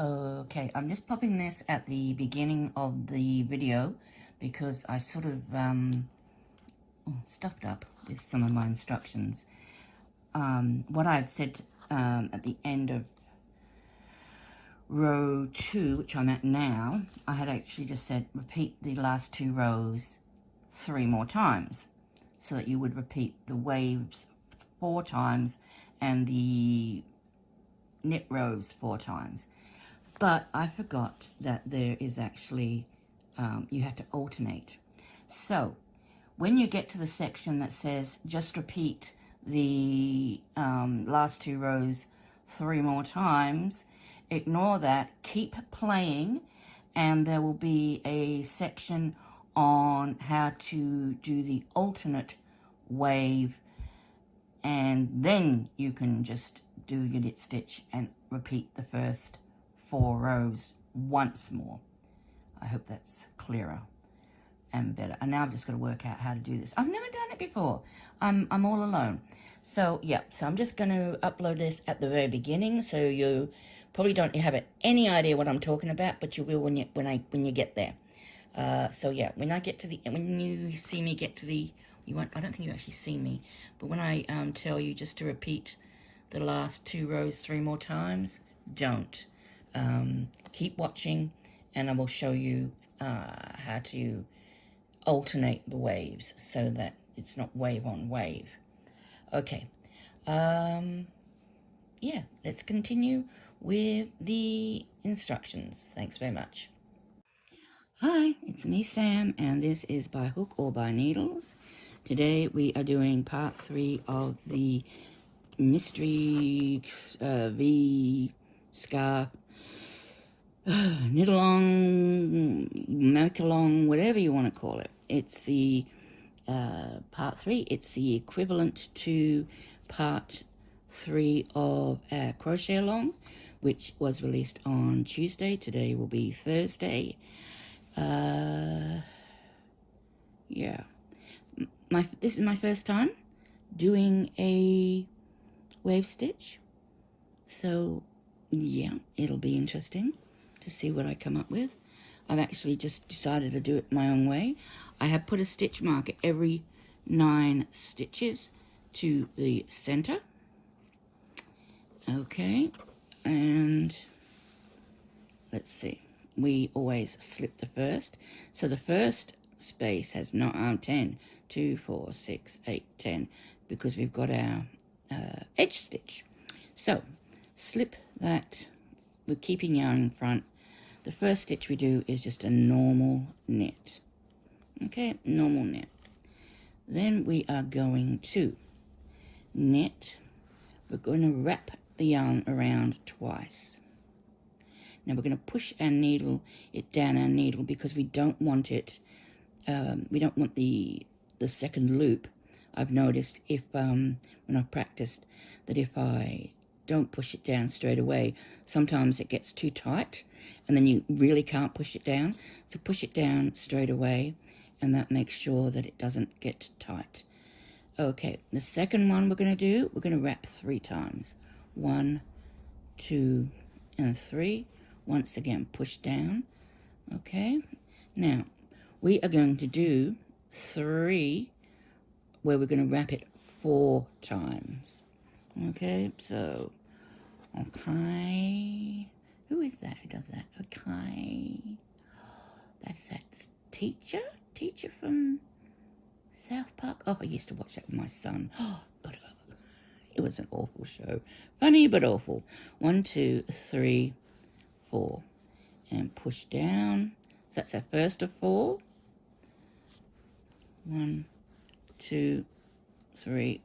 Okay, I'm just popping this at the beginning of the video because I sort of stuffed up with some of my instructions. What I had said at the end of row 2, which I'm at now, I had actually just said repeat the last 2 rows 3 more times, so that you would repeat the waves 4 times and the knit rows 4 times. But I forgot that there is actually, you have to alternate. So when you get to the section that says just repeat the last 2 rows 3 more times, ignore that, keep playing, and there will be a section on how to do the alternate wave, and then you can just do your knit stitch and repeat the first 4 rows once more. I hope that's clearer and better. And now I've just got to work out how to do this. I've never done it before. I'm all alone. So yeah, so I'm just going to upload this at the very beginning, so you probably don't have any idea what I'm talking about, but you will when you get there. So yeah, when you see me get to the, you won't, I don't think you actually see me, but when I tell you just to repeat the last 2 rows 3 more times, don't. Keep watching, and I will show you how to alternate the waves so that it's not wave on wave. Okay, yeah, let's continue with the instructions. Thanks very much. Hi, it's me, Sam, and this is By Hook or By Needles. Today we are doing part 3 of the mystery V scarf knit along, make along, whatever you want to call it. It's the part 3. It's the equivalent to part 3 of our crochet along, which was released on Tuesday. Today will be Thursday. Yeah, this is my first time doing a wave stitch, so yeah, it'll be interesting to see what I come up with. I've actually just decided to do it my own way. I have put a stitch mark at every 9 stitches to the center. Okay, and let's see, we always slip the first, so the first space has 10, 2, 4, 6, 8, 10, because we've got our edge stitch. So slip that, we're keeping yarn in front. The first stitch we do is just a normal knit. Okay, normal knit. Then we are going to knit. We're going to wrap the yarn around twice. Now we're going to push our needle, down our needle, because we don't want it, we don't want the second loop. I've noticed if, when I've practiced, that if I don't push it down straight away, sometimes it gets too tight and then you really can't push it down. So push it down straight away, and that makes sure that it doesn't get tight. Okay, the second one we're going to do, we're going to wrap 3 times. 1, 2, and 3. Once again, push down. Okay, now we are going to do 3 where we're going to wrap it 4 times. Okay, so, okay, who is that who does that? Okay, that's that teacher from South Park. Oh, I used to watch that with my son. Oh, gotta go. It was an awful show. Funny but awful. 1, 2, 3, 4. And push down. So that's our first of 4. 1, 2, 3,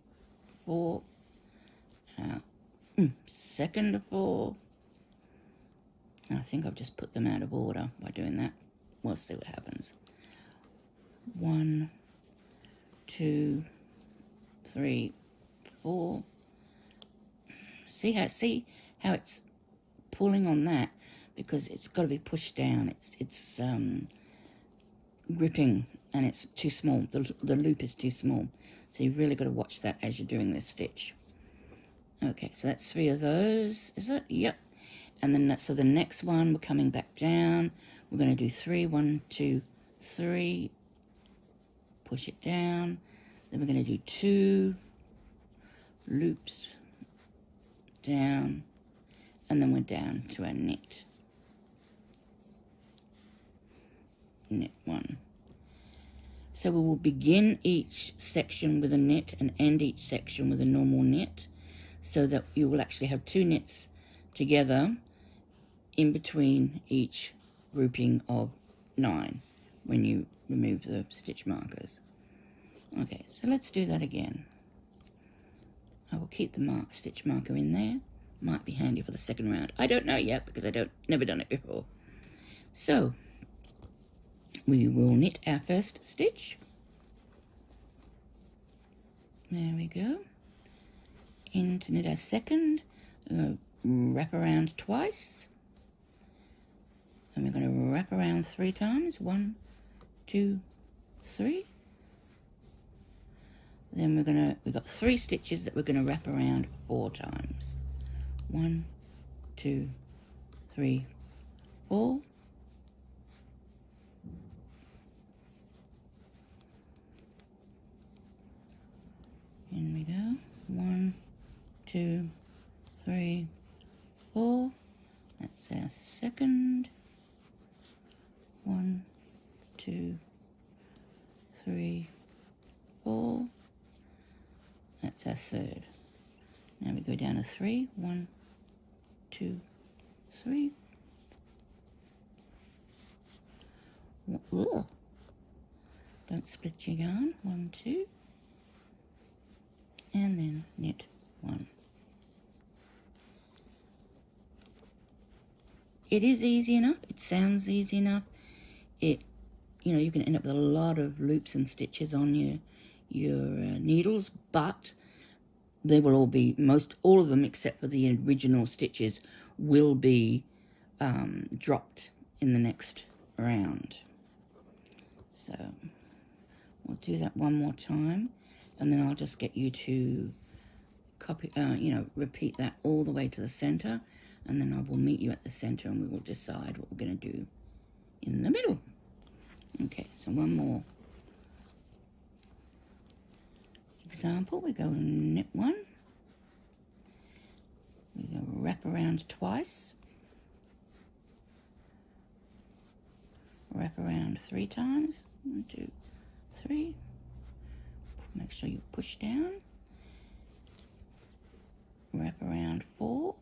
4. Second of 4. I think I've just put them out of order by doing that. We'll see what happens. 1, 2, 3, 4. See how it's pulling on that, because it's got to be pushed down. It's gripping, and it's too small. The loop is too small, so you've really got to watch that as you're doing this stitch. Okay, so that's 3 of those. Is it? Yep. And then so the next one, we're coming back down. We're going to do 3, 1, 2, 3. Push it down. Then we're going to do 2 loops down, and then we're down to our knit 1. So we will begin each section with a knit and end each section with a normal knit, so that you will actually have 2 knits together in between each grouping of 9 when you remove the stitch markers. Okay, so let's do that again. I will keep the stitch marker in there. Might be handy for the second round. I don't know yet because never done it before. So we will knit our first stitch. There we go. In to knit our second. Wrap around twice. And we're going to wrap around 3 times. 1, 2, 3. Then we've got 3 stitches that we're going to wrap around 4 times. 1, 2, 3, 4. In we go. 1, 2, 3, 4. That's our second. 1, 2, 3, 4. That's our third. Now we go down to 3. 1, 2, 3. Ugh. Don't split your yarn. 1, 2. And then knit 1. It is easy enough. It sounds easy enough. You can end up with a lot of loops and stitches on your needles, but they will all of them except for the original stitches will be dropped in the next round. So we'll do that one more time, and then I'll just get you to repeat that all the way to the center, and then I will meet you at the center and we will decide what we're going to do in the middle. Okay, so one more example. We go knit 1. We go wrap around twice. Wrap around 3 times. 1, 2, 3. Make sure you push down. Wrap around 4.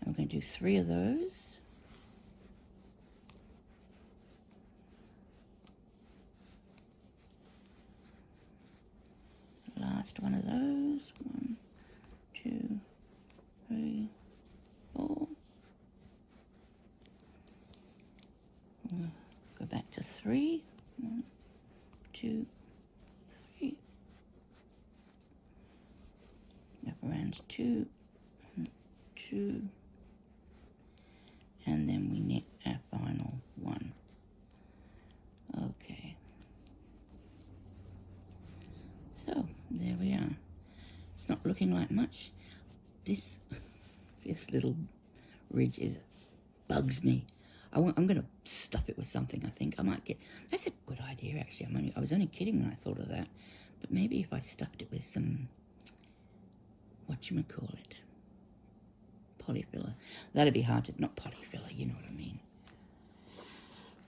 And we're going to do 3 of those. Last one of those. 1, 2, 3, 4. We'll go back to 3. 1, 2, 3. Wrap around 2, 2, and then we knit our final 1. Okay. So there we are. It's not looking like much. This little ridge bugs me. I'm going to stuff it with something. I think I might get. That's a good idea, actually. I was only kidding when I thought of that. But maybe if I stuffed it with some, whatchamacallit, polyfiller. That'd be hard to, not polyfiller, you know what I mean.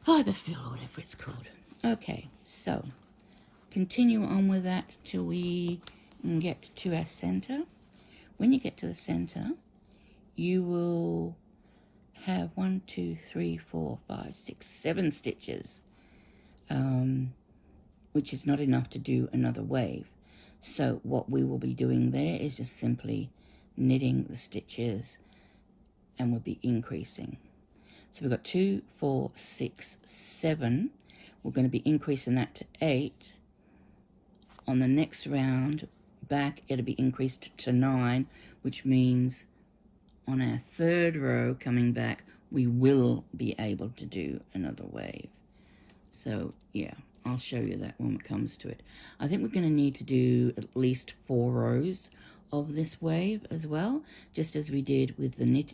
Fiberfill or whatever it's called. Okay, so continue on with that till we get to our center. When you get to the center, you will have 1, 2, 3, 4, 5, 6, 7 stitches, which is not enough to do another wave. So what we will be doing there is just simply knitting the stitches, and we'll be increasing. So we've got 2, 4, 6, 7. We're going to be increasing that to 8. On the next round back, it'll be increased to 9, which means on our third row coming back, we will be able to do another wave. So yeah, I'll show you that when it comes to it. I think we're going to need to do at least 4 rows of this wave as well, just as we did with the knit,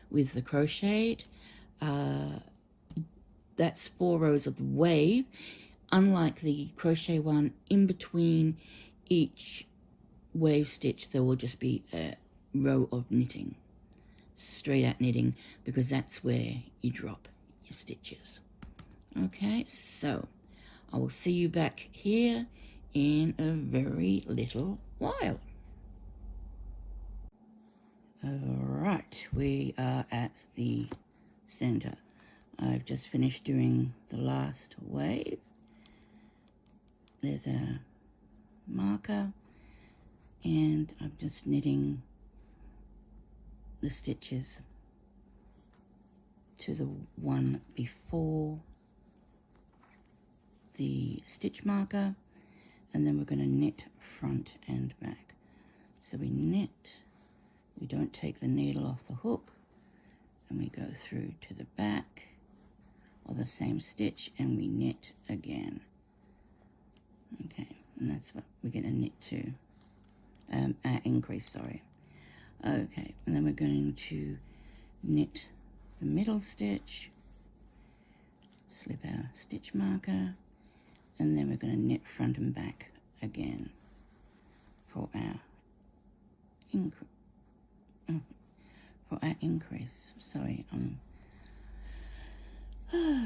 with the crocheted. That's 4 rows of the wave. Unlike the crochet one, in between each wave stitch there will just be a row of knitting, straight out knitting, because that's where you drop your stitches. Okay, so I will see you back here in a very little while. Alright, we are at the center. I've just finished doing the last wave. There's a marker, and I'm just knitting the stitches to the one before the stitch marker, and then we're going to knit front and back. So we knit, we don't take the needle off the hook, and we go through to the back of the same stitch, and we knit again. Okay, and that's what we're going to knit to, increase, sorry. Okay, and then we're going to knit the middle stitch, slip our stitch marker, and then we're going to knit front and back again for our increase. Sorry, I'm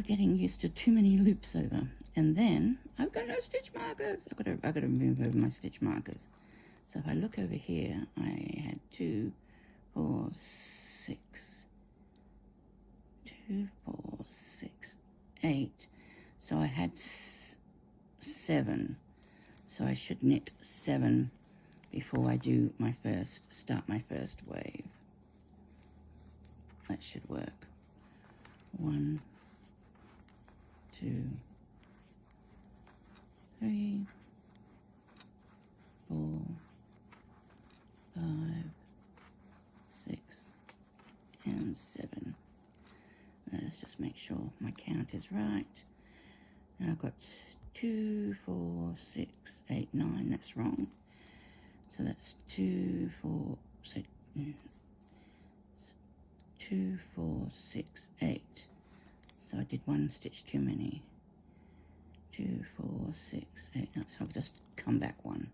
getting used to too many loops over. And then I've got no stitch markers. I've got to move over my stitch markers. So if I look over here, I had 2, 4, 6, 2, 4, 6, 8. So I had 7. So I should knit 7 before I do my start my first wave. That should work. 1, 2, 3, 4, 5, 6, and 7. Let's just make sure my count is right. Now I've got 2, 4, 6, 8, 9. That's wrong. So that's 2, 4, 6, 2, 4, 6, 8. So I did 1 stitch too many. 2, 4, 6, 8. No, so I'll just come back 1,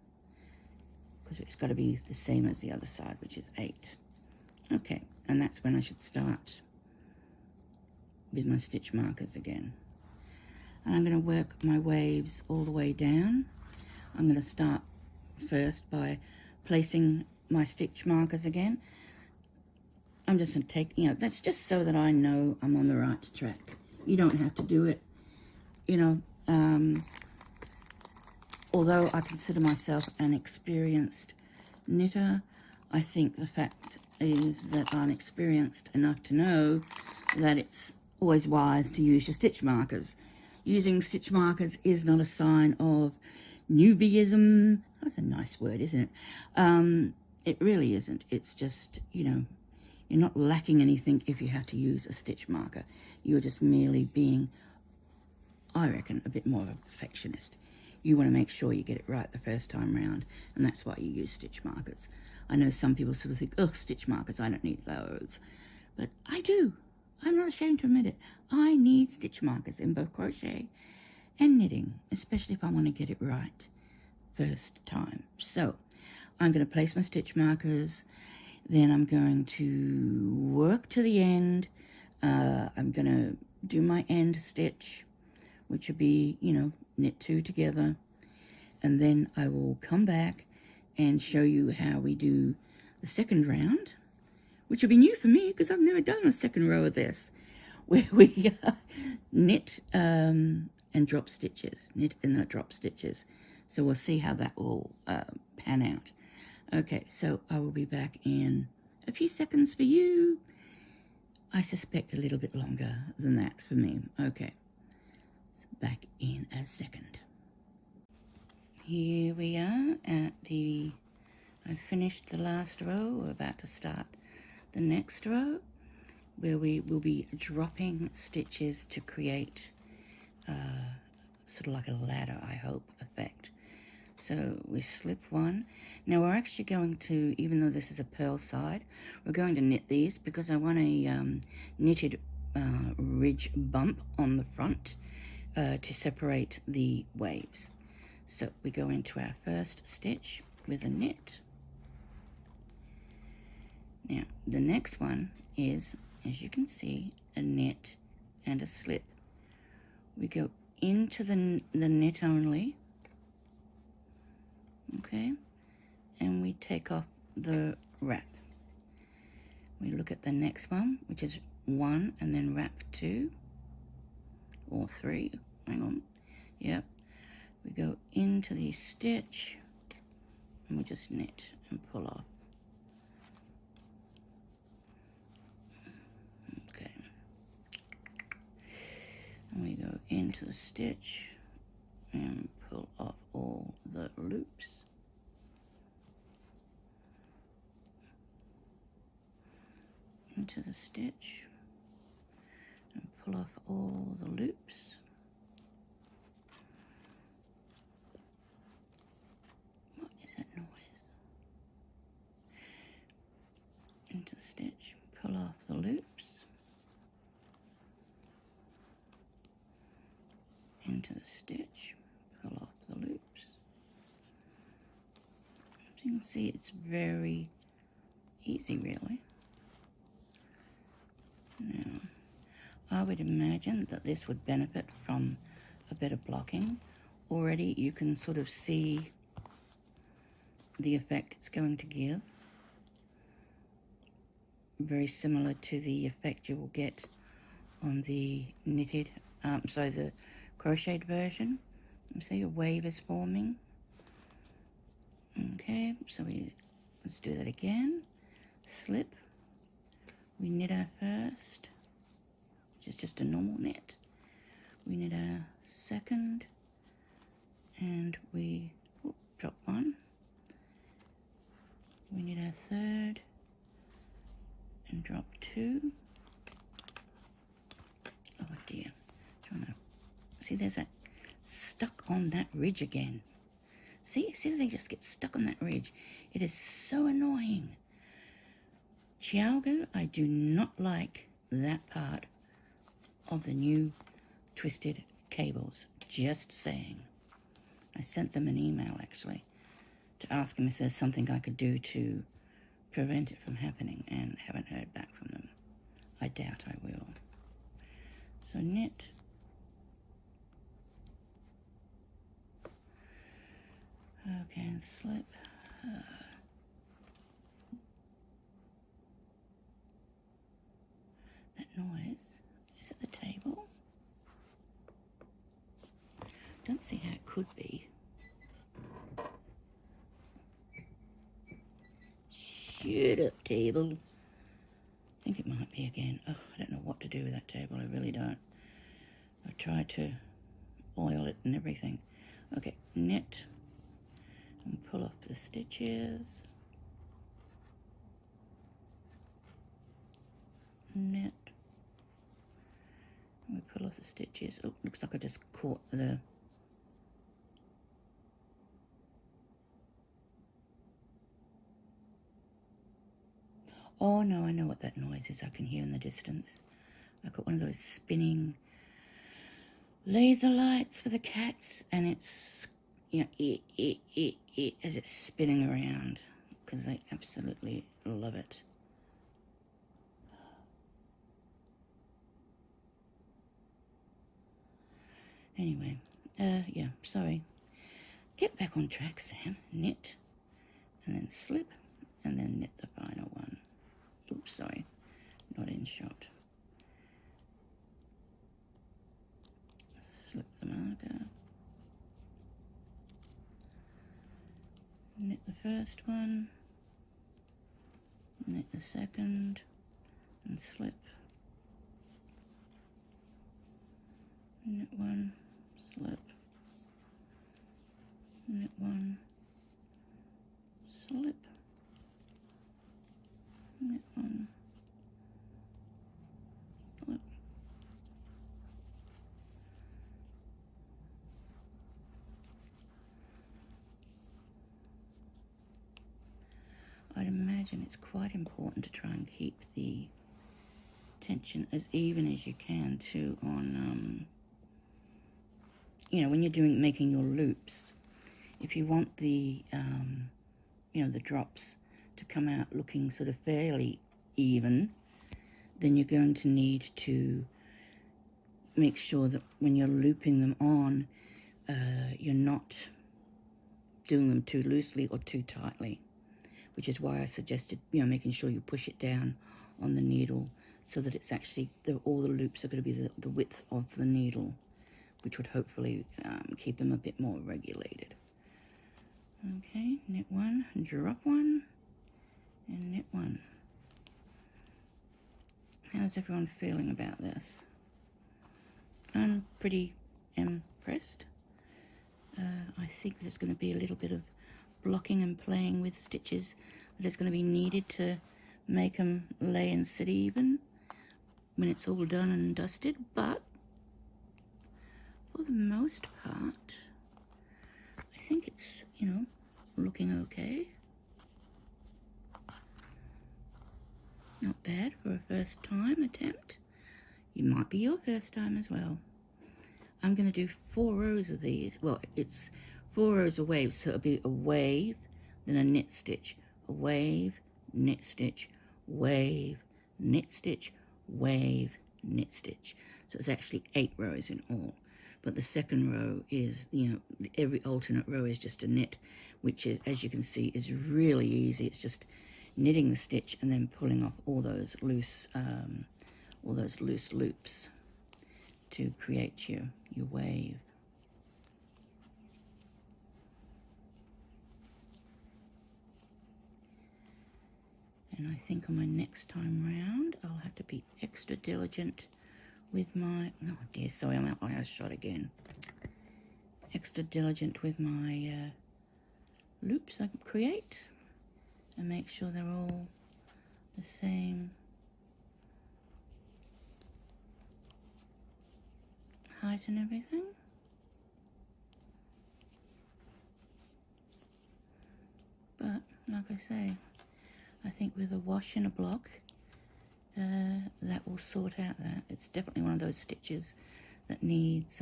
because it's got to be the same as the other side, which is 8. Okay, and that's when I should start with my stitch markers again. And I'm going to work my waves all the way down. I'm going to start first by placing my stitch markers again. I'm just going to take, that's just so that I know I'm on the right track. You don't have to do it, although I consider myself an experienced knitter, I think the fact is that I'm experienced enough to know that it's always wise to use your stitch markers. Using stitch markers is not a sign of newbieism. That's a nice word, isn't it? It really isn't. It's just, you're not lacking anything if you have to use a stitch marker. You're just merely being, I reckon, a bit more of a perfectionist. You want to make sure you get it right the first time round, and that's why you use stitch markers. I know some people sort of think, oh, stitch markers, I don't need those. But I do. I'm not ashamed to admit it. I need stitch markers in both crochet and knitting, especially if I want to get it right first time. So I'm going to place my stitch markers, then I'm going to work to the end. I'm going to do my end stitch, which will be, knit 2 together, and then I will come back and show you how we do the second round, which will be new for me because I've never done a second row of this, where we knit and drop stitches, knit and drop stitches. So we'll see how that will pan out. Okay, so I will be back in a few seconds for you. I suspect a little bit longer than that for me. Okay, so back in a second. Here we are at I finished the last row. We're about to start the next row, where we will be dropping stitches to create sort of like a ladder, I hope, effect. So we slip one. Now we're actually going to, even though this is a purl side, we're going to knit these because I want a knitted ridge bump on the front to separate the waves. So we go into our first stitch with a knit. Now the next one is, as you can see, a knit and a slip. We go into the knit only, okay, and we take off the wrap. We look at the next one, which is 1 and then wrap 2 or 3, hang on, yep. We go into the stitch and we just knit and pull off. Okay. And we go into the stitch and pull off all the loops. Into the stitch and pull off all the loops. What is that noise? Into the stitch, pull off the loops. Into the stitch, pull off the loops. As you can see, it's very easy, really. Now, I would imagine that this would benefit from a bit of blocking. Already you can sort of see the effect it's going to give. Very similar to the effect you will get on the knitted, the crocheted version. You see a wave is forming. Okay, so let's do that again. Slip. We knit our first, which is just a normal knit. We knit our second, and we drop one. We knit our third, and drop 2. Oh dear, trying to see, there's that stuck on that ridge again. See they just get stuck on that ridge. It is so annoying. ChiaoGoo, I do not like that part of the new twisted cables. Just saying. I sent them an email actually to ask them if there's something I could do to prevent it from happening, and haven't heard back from them. I doubt I will. So knit. Okay, and slip. That noise, is it the table? Don't see how it could be. Shut up, table. I think it might be again. Oh, I don't know what to do with that table. I really don't. I've tried to oil it and everything. Okay, knit and pull off the stitches. Knit. And we pull off the stitches. Oh, looks like I just caught the... Oh no, I know what that noise is. I can hear in the distance. I've got one of those spinning laser lights for the cats, and it's, you know, as it's spinning around, because they absolutely love it. Anyway, yeah, sorry. Get back on track, Sam. Knit, and then slip, and then knit the final one. Oops, sorry, not in shot. Slip the marker. Knit the first one, knit the second, and slip. Knit one, slip. Knit one, slip. Knit one, slip. imagine it's quite important to try and keep the tension as even as you can too on, you know, when you're making your loops. If you want the, you know, the drops to come out looking sort of fairly even, then you're going to need to make sure that when you're looping them on, you're not doing them too loosely or too tightly, which is why I suggested, you know, making sure you push it down on the needle so that it's actually, all the loops are going to be the width of the needle, which would hopefully keep them a bit more regulated. Okay, knit one, drop one, and knit one. How's everyone feeling about this? I'm pretty impressed. I think there's going to be a little bit of blocking and playing with stitches that is going to be needed to make them lay and sit even when it's all done and dusted, but for the most part, I think it's, you know, looking okay. Not bad for a first time attempt. It might be your first time as well. I'm going to do 4 rows of these. Well, it's 4 rows of waves, so it'll be a wave, then a knit stitch, a wave, knit stitch, wave, knit stitch, wave, knit stitch. So it's actually 8 rows in all. But the second row is, you know, every alternate row is just a knit, which is, as you can see, is really easy. It's just knitting the stitch and then pulling off all those loose loops to create your wave. And I think on my next time round, I'll have to be extra diligent with my, oh dear, sorry, I'm out my shot again. Extra diligent with my loops I create and make sure they're all the same height and everything. But like I say, I think with a wash and a block, that will sort out that. It's definitely one of those stitches that needs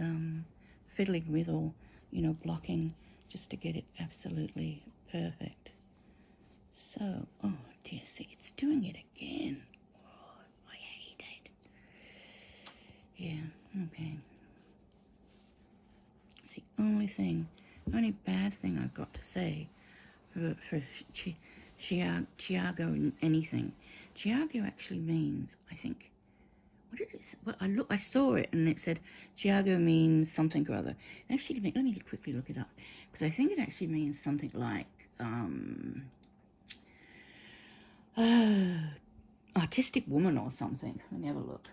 fiddling with, or, you know, blocking just to get it absolutely perfect. So, oh dear, see, it's doing it again. Oh, I hate it. Yeah, okay. It's the only bad thing I've got to say for Chiago anything. Chiago actually means, I think, what did it say? Well, I saw it and it said Chiago means something or other. Actually, let me quickly look it up, because I think it actually means something like artistic woman or something. Let me have a look.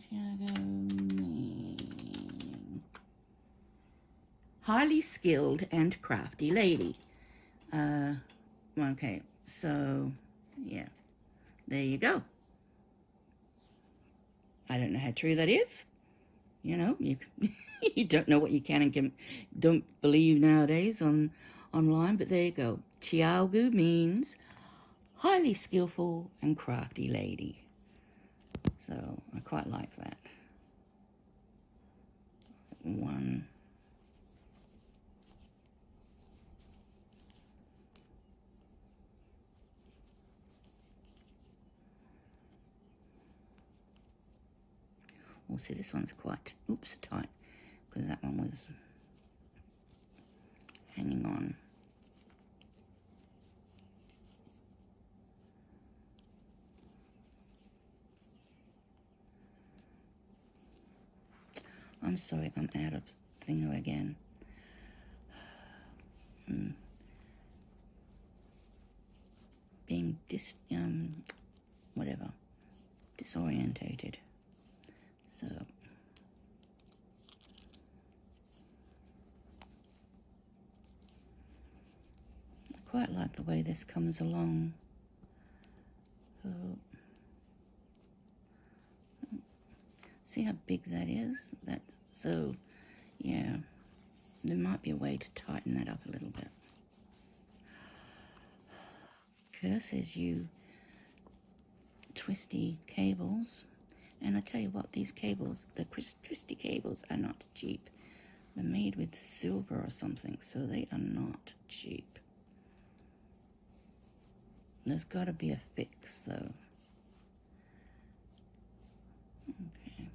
Chiago means highly skilled and crafty lady. Okay, so yeah, there you go. I don't know how true that is. You know, you don't know what you can and don't believe nowadays online, but there you go. Chiago means highly skillful and crafty lady. So I quite like that. One. We'll see, this one's quite, oops, tight, because that one was hanging on. I'm sorry, I'm out of thingo again. Being disorientated. So I quite like the way this comes along. So, see how big that is? That's so, yeah. there might be a way to tighten that up a little bit. Curses you twisty cables. And I tell you what, these cables, the twisty cables, are not cheap. They're made with silver or something, so they are not cheap. There's got to be a fix, though. Okay,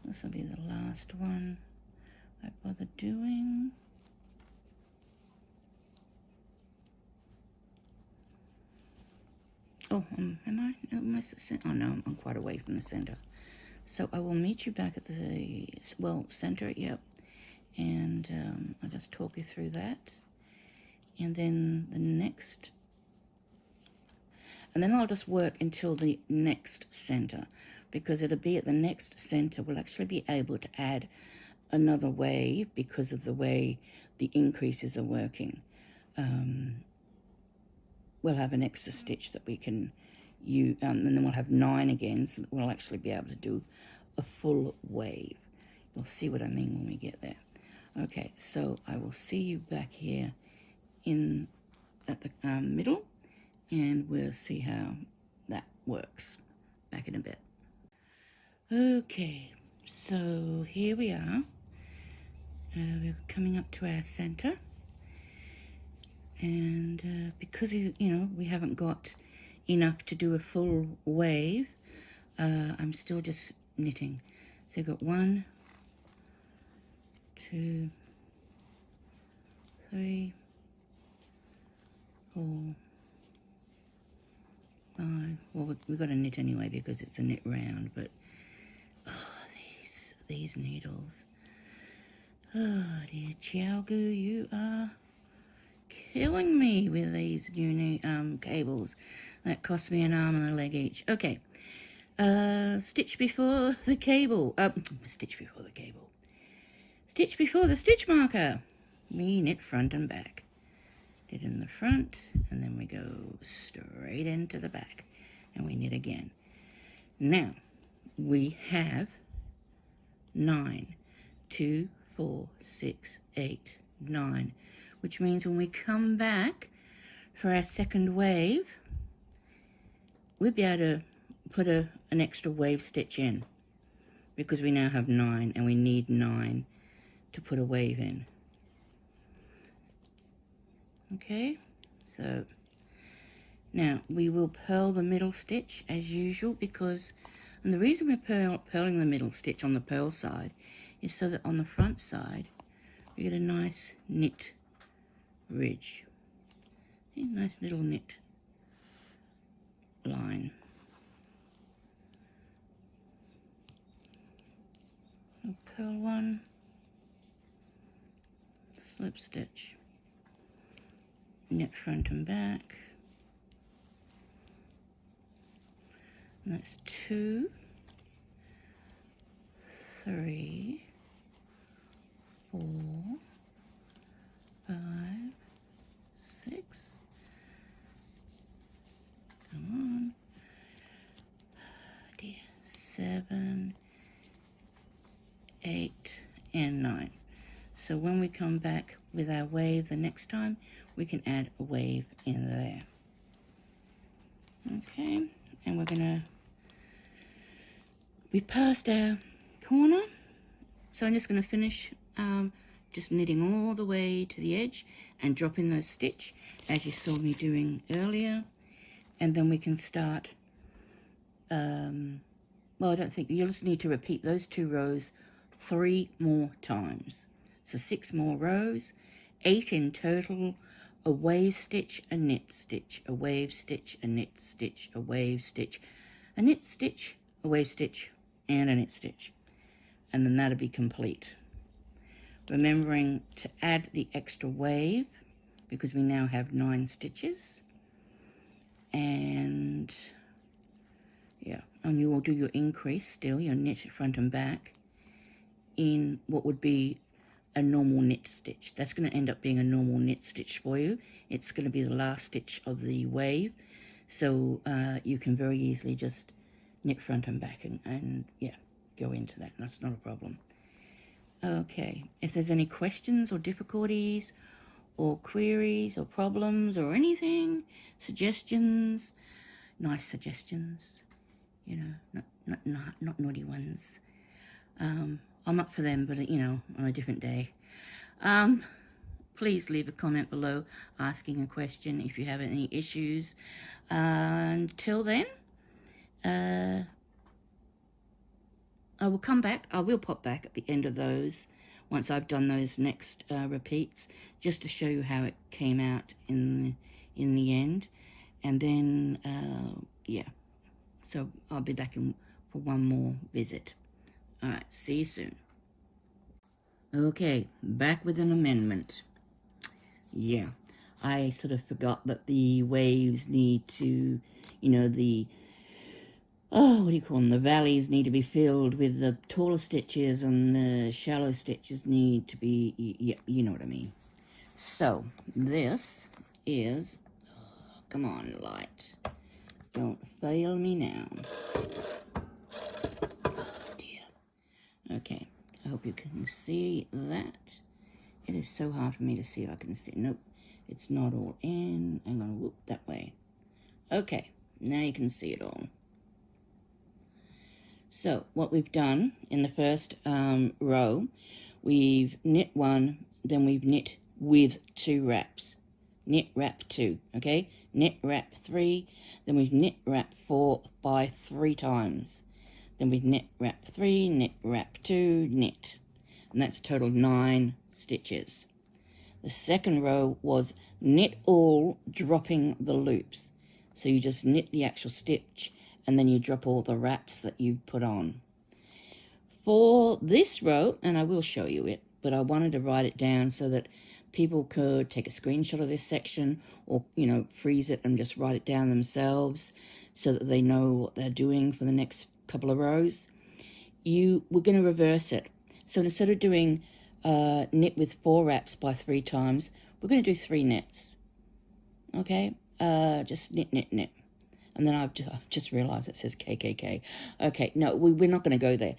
this will be the last one I bother doing. Oh, am I almost at the center? Oh no, I'm quite away from the center. So I will meet you back at the, well, center, yep. And I'll just talk you through that. And then the next, and then I'll just work until the next center, because it'll be at the next center we'll actually be able to add another wave because of the way the increases are working. We'll have an extra stitch that we can use, and then we'll have 9 again, so that we'll actually be able to do a full wave. You'll see what I mean when we get there. Okay, so I will see you back here at the middle, and we'll see how that works back in a bit. Okay, so here we are. We're coming up to our center. And because, you know, we haven't got enough to do a full wave, I'm still just knitting. So I've got 1, 2, 3, 4, 5. Well, we've got to knit anyway because it's a knit round, but oh, these needles. Oh dear, Chiaogu, you are killing me with these new cables that cost me an arm and a leg each. Okay, stitch before the cable. Stitch before the cable. Stitch before the stitch marker. We knit front and back. Knit in the front, and then we go straight into the back, and we knit again. Now we have 9, 2, 4, 6, 8, 9. Which means when we come back for our second wave, we'll be able to put an extra wave stitch in, because we now have 9 and we need 9 to put a wave in. Okay, so now we will purl the middle stitch as usual, because, and the reason we're purling the middle stitch on the purl side is so that on the front side we get a nice knit ridge, a nice little knit line. I'll purl one, slip stitch, knit front and back, and that's 2, 3, 4, 5, 6, come on, oh dear, 7, 8, and 9. So when we come back with our wave the next time, we can add a wave in there. Okay, and we're gonna, we passed our corner, so I'm just gonna finish just knitting all the way to the edge and dropping those stitch as you saw me doing earlier, and then we can start, well, I don't think, you'll just need to repeat those 2 rows 3 more times. So 6 more rows, 8 in total, a wave stitch, a knit stitch, a wave stitch, a knit stitch, a wave stitch, a knit stitch, a wave stitch, and a knit stitch. And then that'll be complete. Remembering to add the extra wave, because we now have 9 stitches. And yeah, and you will do your increase still, your knit front and back, in what would be a normal knit stitch. That's going to end up being a normal knit stitch for you. It's going to be the last stitch of the wave, so you can very easily just knit front and back and yeah, go into that. That's not a problem. Okay, if there's any questions or difficulties or queries or problems or anything, suggestions, nice suggestions, you know, not naughty ones. I'm up for them, but you know, on a different day. Please leave a comment below asking a question if you have any issues. Until then, I will come back. I will pop back at the end of those once I've done those next repeats, just to show you how it came out in the end. And then, yeah, so I'll be back in for one more visit. All right, see you soon. Okay, back with an amendment. Yeah, I sort of forgot that the waves need to, you know, what do you call them? The valleys need to be filled with the taller stitches, and the shallow stitches need to be, yeah, you know what I mean. So this is, come on, light, don't fail me now. Oh dear. Okay, I hope you can see that. It is so hard for me to see if I can see. Nope, it's not all in. I'm gonna whoop that way. Okay, now you can see it all. So what we've done in the first row, we've knit one, then we've knit with 2 wraps. Knit, wrap 2, okay? Knit, wrap 3, then we've knit, wrap 4 by 3 times. Then we've knit, wrap 3, knit, wrap 2, knit. And that's a total of 9 stitches. The second row was knit all, dropping the loops. So you just knit the actual stitch, and then you drop all the wraps that you put on. For this row, and I will show you it, but I wanted to write it down so that people could take a screenshot of this section, or, you know, freeze it and just write it down themselves so that they know what they're doing for the next couple of rows. We're going to reverse it. So instead of doing knit with 4 wraps by 3 times, we're going to do 3 knits. Okay, just knit, knit, knit. And then I've just realized it says KKK. Okay, no, we're not going to go there.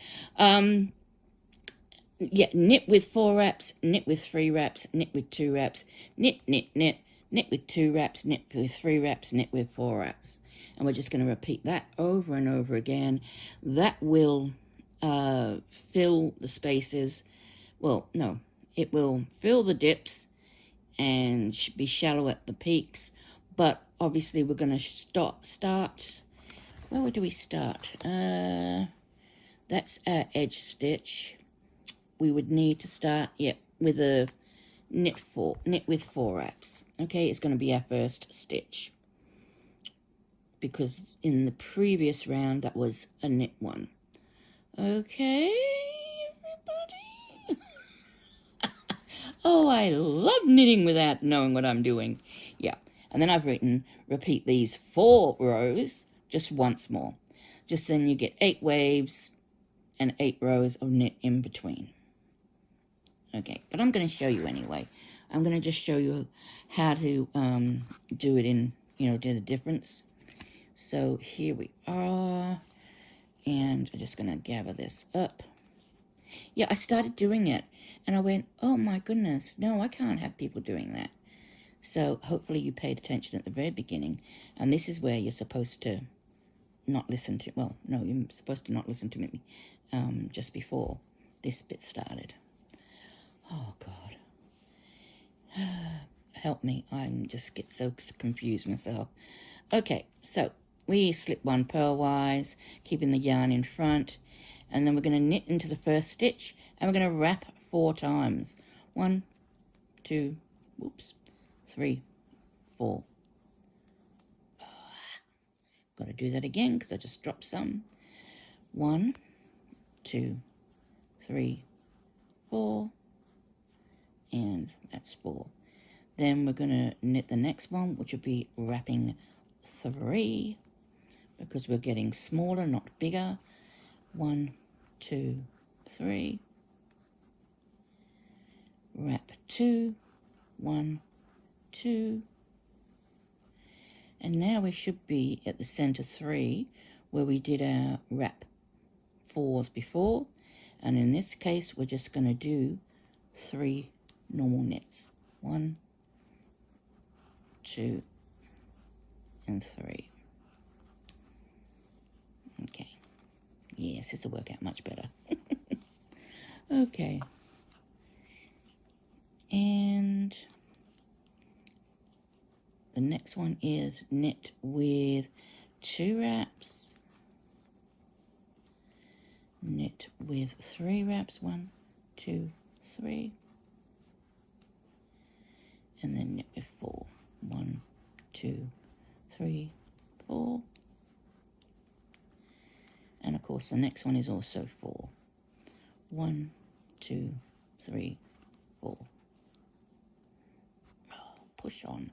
Yeah, knit with 4 wraps, knit with 3 wraps, knit with 2 wraps, knit, knit, knit, knit with 2 wraps, knit with 3 wraps, knit with 4 wraps. And we're just going to repeat that over and over again. That will fill the spaces. Well, no, it will fill the dips and be shallow at the peaks. But obviously we're going to start, where do we start? That's our edge stitch. We would need to start, with a knit with 4 wraps. Okay, it's going to be our first stitch, because in the previous round that was a knit one. Okay, everybody. Oh, I love knitting without knowing what I'm doing. Yeah. And then I've written, repeat these 4 rows just once more. Just then you get 8 waves and 8 rows of knit in between. Okay, but I'm going to show you anyway. I'm going to just show you how to do it in, do the difference. So here we are. And I'm just going to gather this up. Yeah, I started doing it. And I went, oh my goodness, no, I can't have people doing that. So hopefully you paid attention at the very beginning. And this is where you're supposed to not listen to, well, no, you're supposed to not listen to me just before this bit started. Oh, God. Help me. I just get so confused myself. Okay, so we slip 1 purlwise, keeping the yarn in front. And then we're going to knit into the first stitch. And we're going to wrap 4 times. 1, 2, 3, 4. Got to do that again because I just dropped some. 1, 2, 3, 4. And that's 4. Then we're going to knit the next one, which will be wrapping 3, because we're getting smaller, not bigger. 1, 2, 3. Wrap 2, 1, 2. And now we should be at the center 3, where we did our wrap 4s before. And in this case, we're just going to do 3 normal knits. 1, 2, and 3. Okay. Yes, this will work out much better. Okay. And the next one is knit with 2 wraps, knit with 3 wraps, 1, 2, 3, and then knit with 4, 1, 2, 3, 4, and of course the next one is also 4, 1, 2, 3, 4. Oh, push on.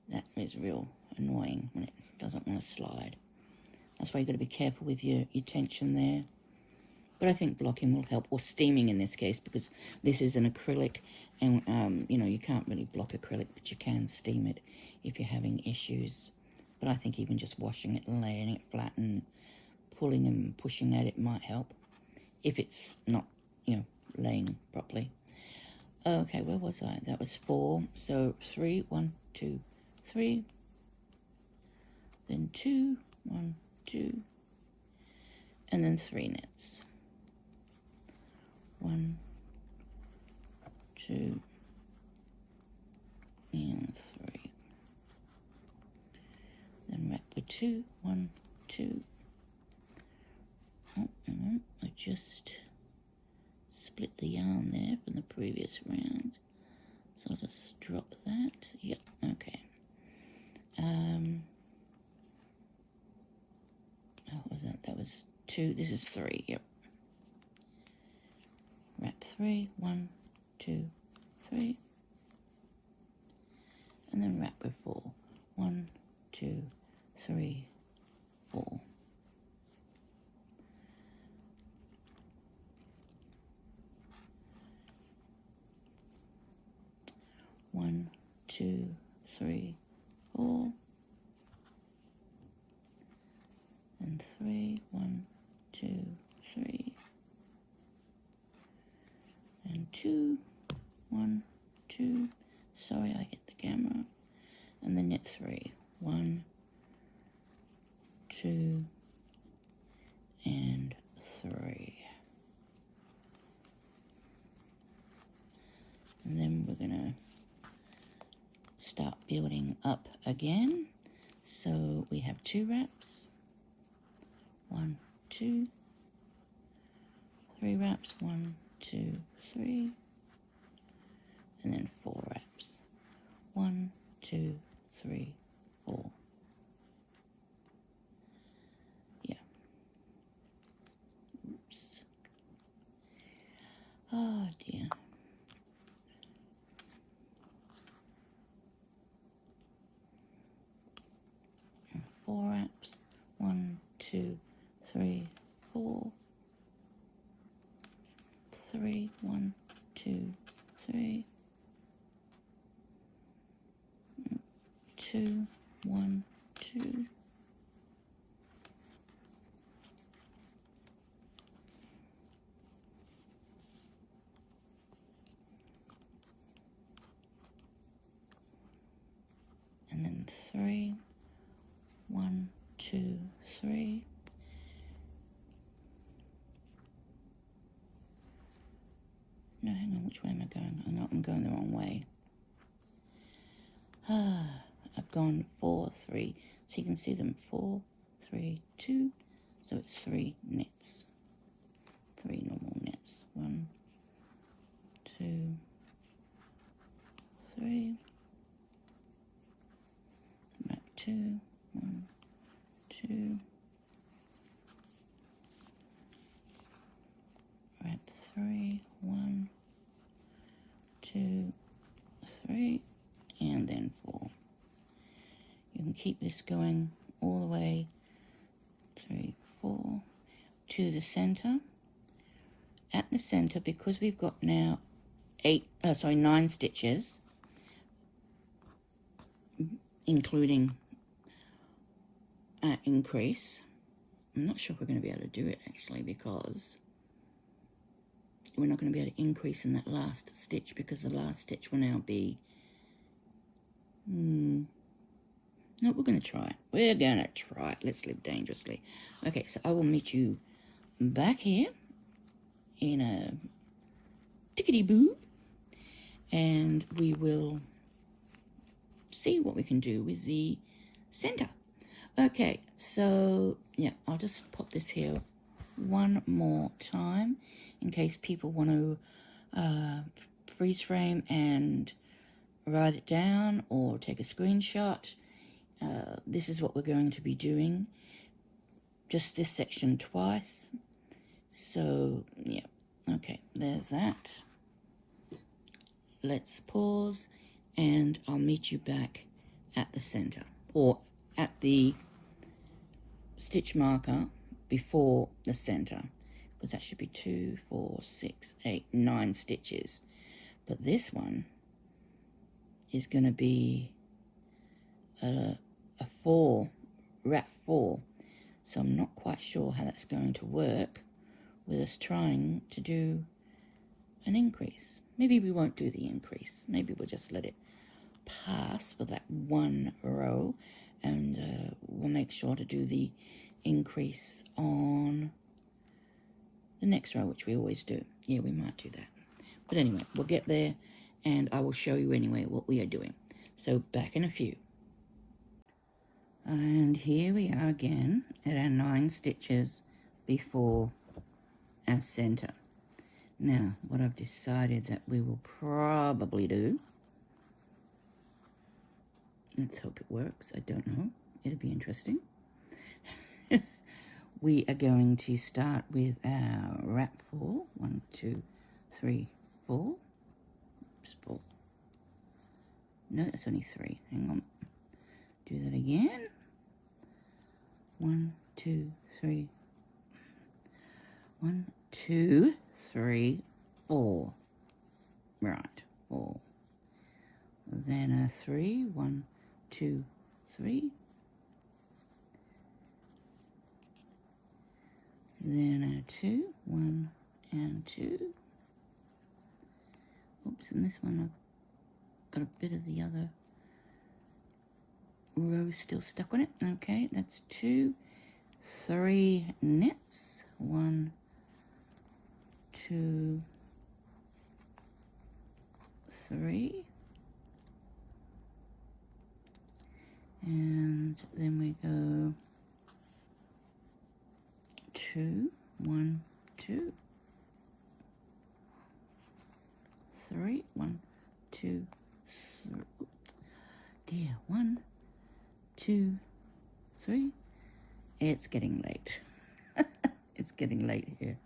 That is real annoying when it doesn't want to slide. That's why you've got to be careful with your tension there. But I think blocking will help, or steaming in this case, because this is an acrylic, and you know, you can't really block acrylic, but you can steam it if you're having issues. But I think even just washing it and laying it flat and pulling and pushing at it might help, if it's not, you know, laying properly. Okay, where was I? That was 4. So 3, 1, 2, 3. Then 2, 1, 2. And then 3 knits. 1, 2, and 3. Then wrap with 2, 1, 2. Oh, hang on, I just split the yarn there from the previous round. So I'll just drop that. Yep, okay. Oh, what was that? That was 2. This is 3, yep. Wrap 3, 1, 2, 3. And then wrap with 4. 1, 2, 3, 4. One, 2, 3, 4, and 3, 1, 2, 3, and 2, 1, 2. Sorry, I hit the camera. And then knit 3, 1, 2, and 3. And then we're gonna start building up again. So we have 2 wraps, 1, 2, 3 wraps, 1, 2, 3, and then 4 wraps, 1, 2, 3, 4. Yeah. Oops. Oh dear. 4 wraps, 1, 2, 3, 4, 3, 1, 2, 3, 2, 1, 2, and then 3, 1, 2, 3. No, hang on, which way am I going? Oh, no, I'm going the wrong way. I've gone 4, 3. So you can see them 4, 3, 2. So it's 3 knits. 3 normal knits. 1, 2, 3. Wrap 2. 1, 2. Wrap 3. 1, 2, 3. And then 4. You can keep this going all the way 3, 4 to the center. At the center, because we've got now 9 stitches, including increase. I'm not sure if we're going to be able to do it actually, because we're not going to be able to increase in that last stitch because the last stitch will now be, no, we're going to try it. We're going to try it. Let's live dangerously. Okay, so I will meet you back here in a tickety-boo, and we will see what we can do with the center. Okay, so yeah, I'll just pop this here one more time in case people want to freeze frame and write it down or take a screenshot. This is what we're going to be doing, just this section twice. So yeah, okay, there's that. Let's pause and I'll meet you back at the center, or at the stitch marker before the center, because that should be 2, 4, 6, 8, 9 stitches. But this one is going to be a 4, wrap 4. So I'm not quite sure how that's going to work with us trying to do an increase. Maybe we won't do the increase. Maybe we'll just let it pass for that one row, and we'll make sure to do the increase on the next row, which we always do. Yeah, we might do that. But anyway, we'll get there, and I will show you anyway what we are doing. So back in a few. And here we are again at our 9 stitches before our center. Now, what I've decided that we will probably do, let's hope it works, I don't know, it'll be interesting. We are going to start with our wrap 4, 1, 2, 3, 4. Oops, 4. No, that's only 3, hang on. Do that again. 1, 2, 3. 1, 2, 3, 4. Right, 4. Then a 3, 1, 2, 3. Then a 2, 1 and 2. Oops, and this one I've got a bit of the other row still stuck on it. Okay, that's 2, 3 knits. 1, 2, 3. And then we go 2, 1, 2, 3, 1, 2, 3. Dear, 1, 2, 3. It's getting late. It's getting late here.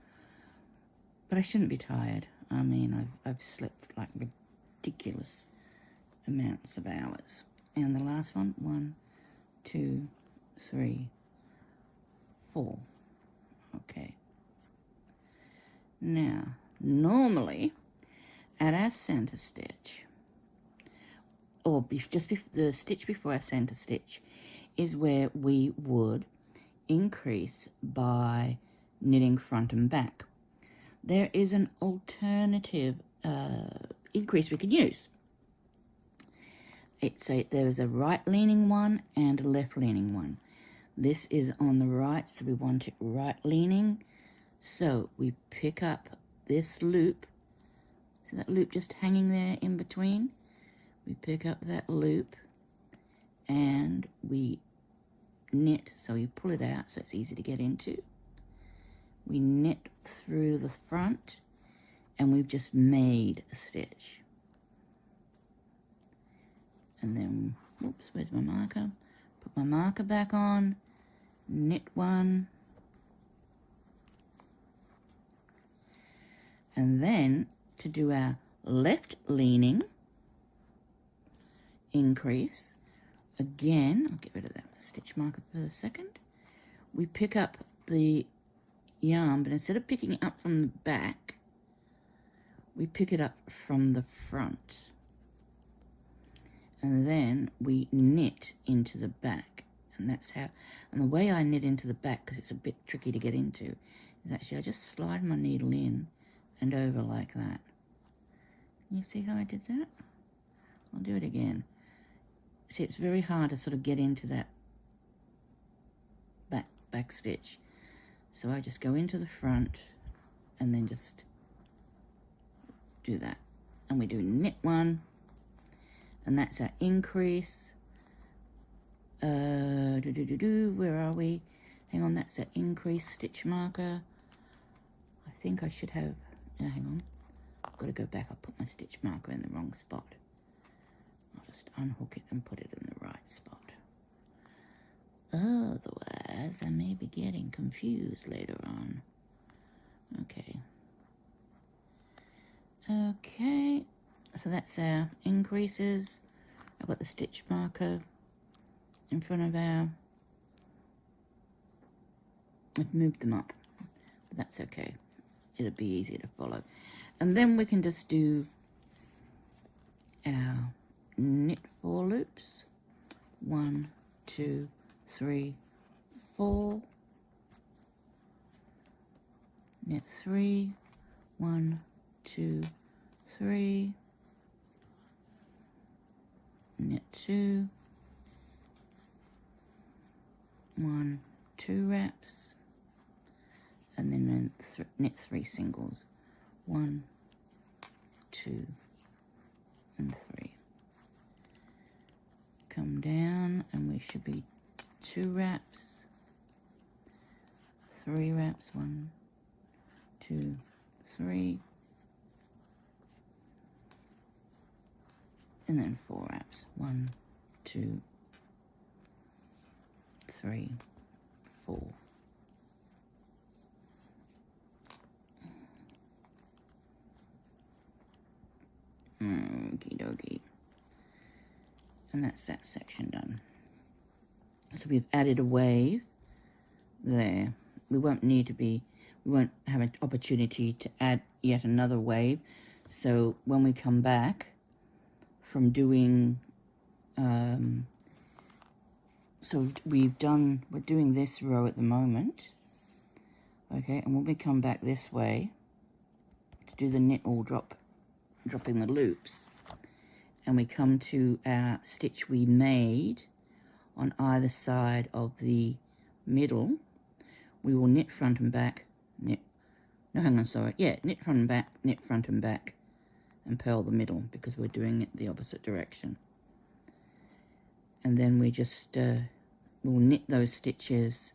But I shouldn't be tired. I mean, I've slept like ridiculous amounts of hours. And the last one, 1, 2, 3, 4. Okay. Now, normally, at our center stitch, or the stitch before our center stitch, is where we would increase by knitting front and back. There is an alternative increase we can use. There's a right-leaning one and a left-leaning one. This is on the right, so we want it right-leaning. So we pick up this loop. See that loop just hanging there in between? We pick up that loop and we knit, so we pull it out so it's easy to get into. We knit through the front and we've just made a stitch. And then, whoops, where's my marker? Put my marker back on, knit one, and then to do our left leaning increase, again, I'll get rid of that stitch marker for a second. We pick up the yarn, but instead of picking it up from the back, we pick it up from the front. And then we knit into the back. And that's how, and the way I knit into the back, because it's a bit tricky to get into, is actually I just slide my needle in and over like that. You see how I did that? I'll do it again. See, it's very hard to sort of get into that back stitch. So I just go into the front and then just do that. And we do knit 1, and that's our increase. Where are we? Hang on, that's our increase stitch marker. I think I should have, hang on. I've got to go back. I put my stitch marker in the wrong spot. I'll just unhook it and put it in the right spot. Otherwise, I may be getting confused later on. Okay. Okay, so that's our increases. I've got the stitch marker in front of our... I've moved them up, but that's okay. It'll be easier to follow. And then we can just do our knit 4 loops. 1, 2, 3, 4. Knit 3. 1, 2, 3. Knit 2. 1, 2 wraps. And then knit 3 singles. 1, 2, and 3. Come down, and we should be 2 wraps, 3 wraps, 1, 2, 3, and then 4 wraps, 1, 2, 3, 4. Okie dokie. And that's that section done. So we've added a wave there. We won't have an opportunity to add yet another wave. So when we come back from doing, so we're doing this row at the moment. Okay, and when we come back this way to do the knit all dropping the loops, and we come to our stitch we made on either side of the middle, we will knit front and back, knit front and back, knit front and back, and purl the middle, because we're doing it the opposite direction. And then we just we'll knit those stitches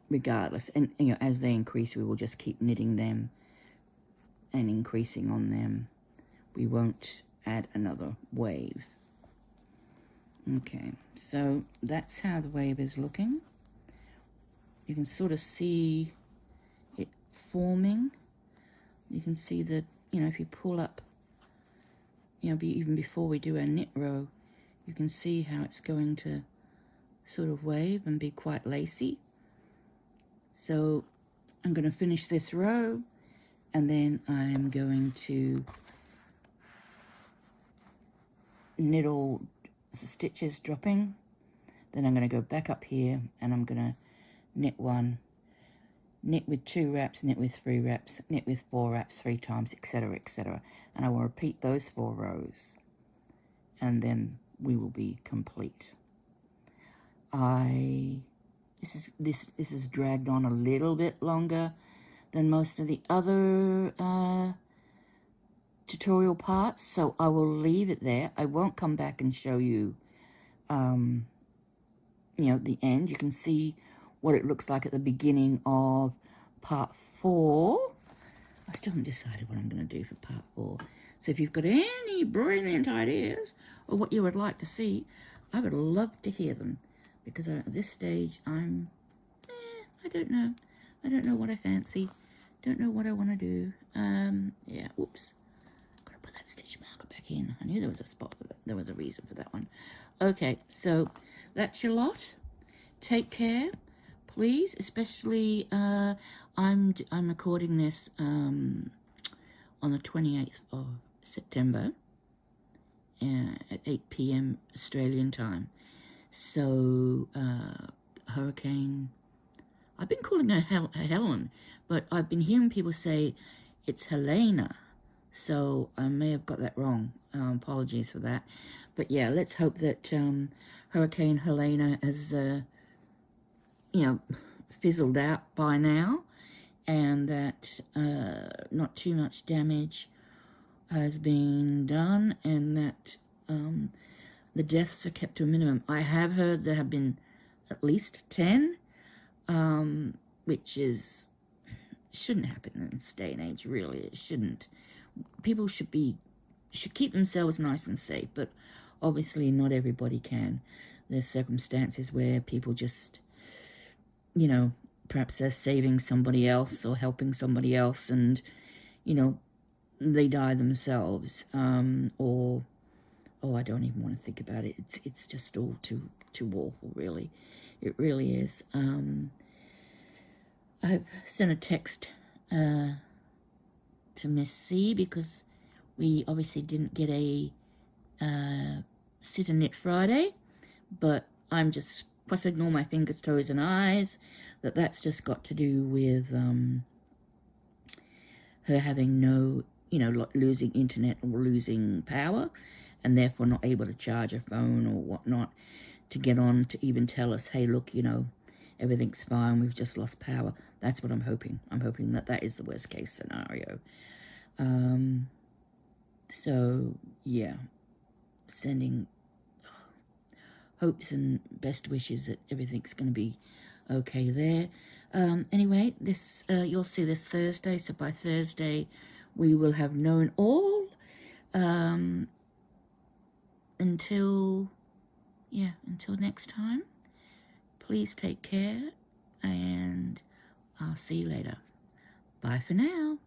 regardless, and as they increase, we will just keep knitting them and increasing on them. We won't add another wave. Okay, so that's how the wave is looking. You can sort of see it forming. You can see that, if you pull up, even before we do our knit row, you can see how it's going to sort of wave and be quite lacy. So I'm going to finish this row, and then I'm going to knit all the stitches dropping. Then I'm going to go back up here, and I'm going to knit 1, knit with 2 wraps, knit with 3 wraps, knit with 4 wraps 3 times, etc., etc. And I will repeat those 4 rows, and then we will be complete. This is dragged on a little bit longer than most of the other tutorial parts, so I will leave it there. I won't come back and show you, the end. You can see what it looks like at the beginning of part 4. I still haven't decided what I'm going to do for part 4. So if you've got any brilliant ideas or what you would like to see, I would love to hear them, because at this stage I don't know. I don't know what I fancy. Don't know what I want to do. Yeah, whoops. Gotta put that stitch marker back in. I knew there was a spot for that. There was a reason for that one. Okay, so that's your lot. Take care, please. Especially, I'm recording this on the 28th of September at 8 p.m. Australian time. So, Hurricane I've been calling her Helen, but I've been hearing people say it's Helena. So I may have got that wrong. Apologies for that. But yeah, let's hope that Hurricane Helena has, fizzled out by now, and that not too much damage has been done, and that the deaths are kept to a minimum. I have heard there have been at least 10, which shouldn't happen in this day and age, really. It shouldn't. People should keep themselves nice and safe, but obviously not everybody can. There's circumstances where people just, perhaps they're saving somebody else or helping somebody else, and, they die themselves, or I don't even want to think about it. It's just all too awful, really. It really is. I've sent a text to Miss C because we obviously didn't get a Sit and Knit Friday, but I'm just crossing all my fingers, toes, and eyes that's just got to do with her having no, losing internet or losing power, and therefore not able to charge her phone or whatnot to get on to even tell us, hey, look, everything's fine, we've just lost power. That's what I'm hoping. I'm hoping that is the worst case scenario. So, yeah, sending hopes and best wishes that everything's going to be okay there. Anyway, this you'll see this Thursday, so by Thursday we will have known all. Until next time, please take care, and I'll see you later. Bye for now.